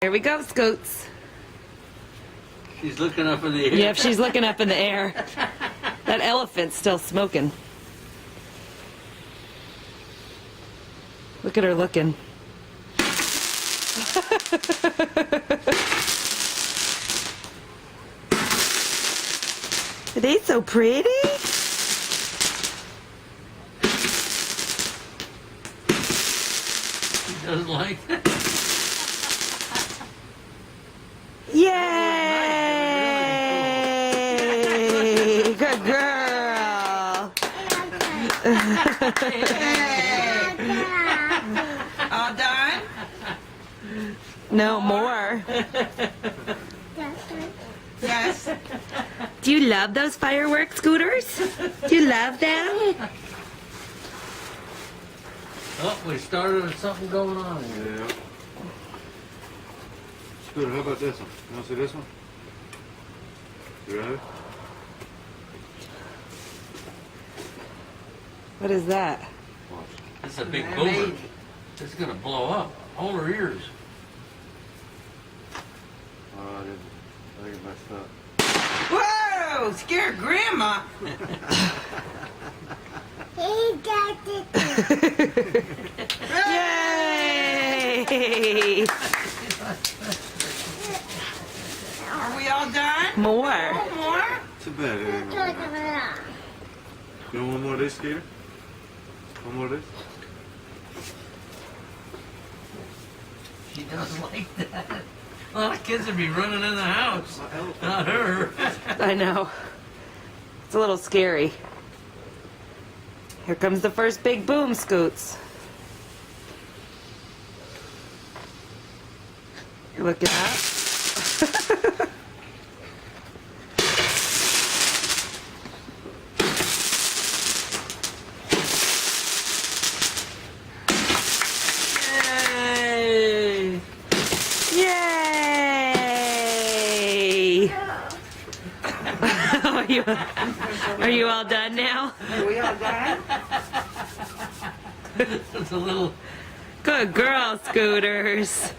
Here we go, Scoots. She's looking up in the air. Yep, she's looking up in the air. That elephant's still smoking. Look at her looking. Are they so pretty? She doesn't like that. Yay! Good girl. All done? No more. Yes. Do you love those fireworks, Scooters? Do you love them? Oh, we started something going on here. Yeah. Scooter, how about this one? You want to see this one? You ready? What is that? Watch. It's a big boomer. It's gonna blow up. Hold her ears. Oh, I think it messed up. Whoa! Scared Grandma. He got it. Yay! Are we all done? More. One more? Too bad it ain't no more. You want one more of this, Skeeter? One more of this? She doesn't like that. A lot of kids would be running in the house. Not her. I know. It's a little scary. Here comes the first big boom, Scoots. You're looking up. Yay! Yay! Are you all done now? Are we all done? It's a little. Good girl, Scooters.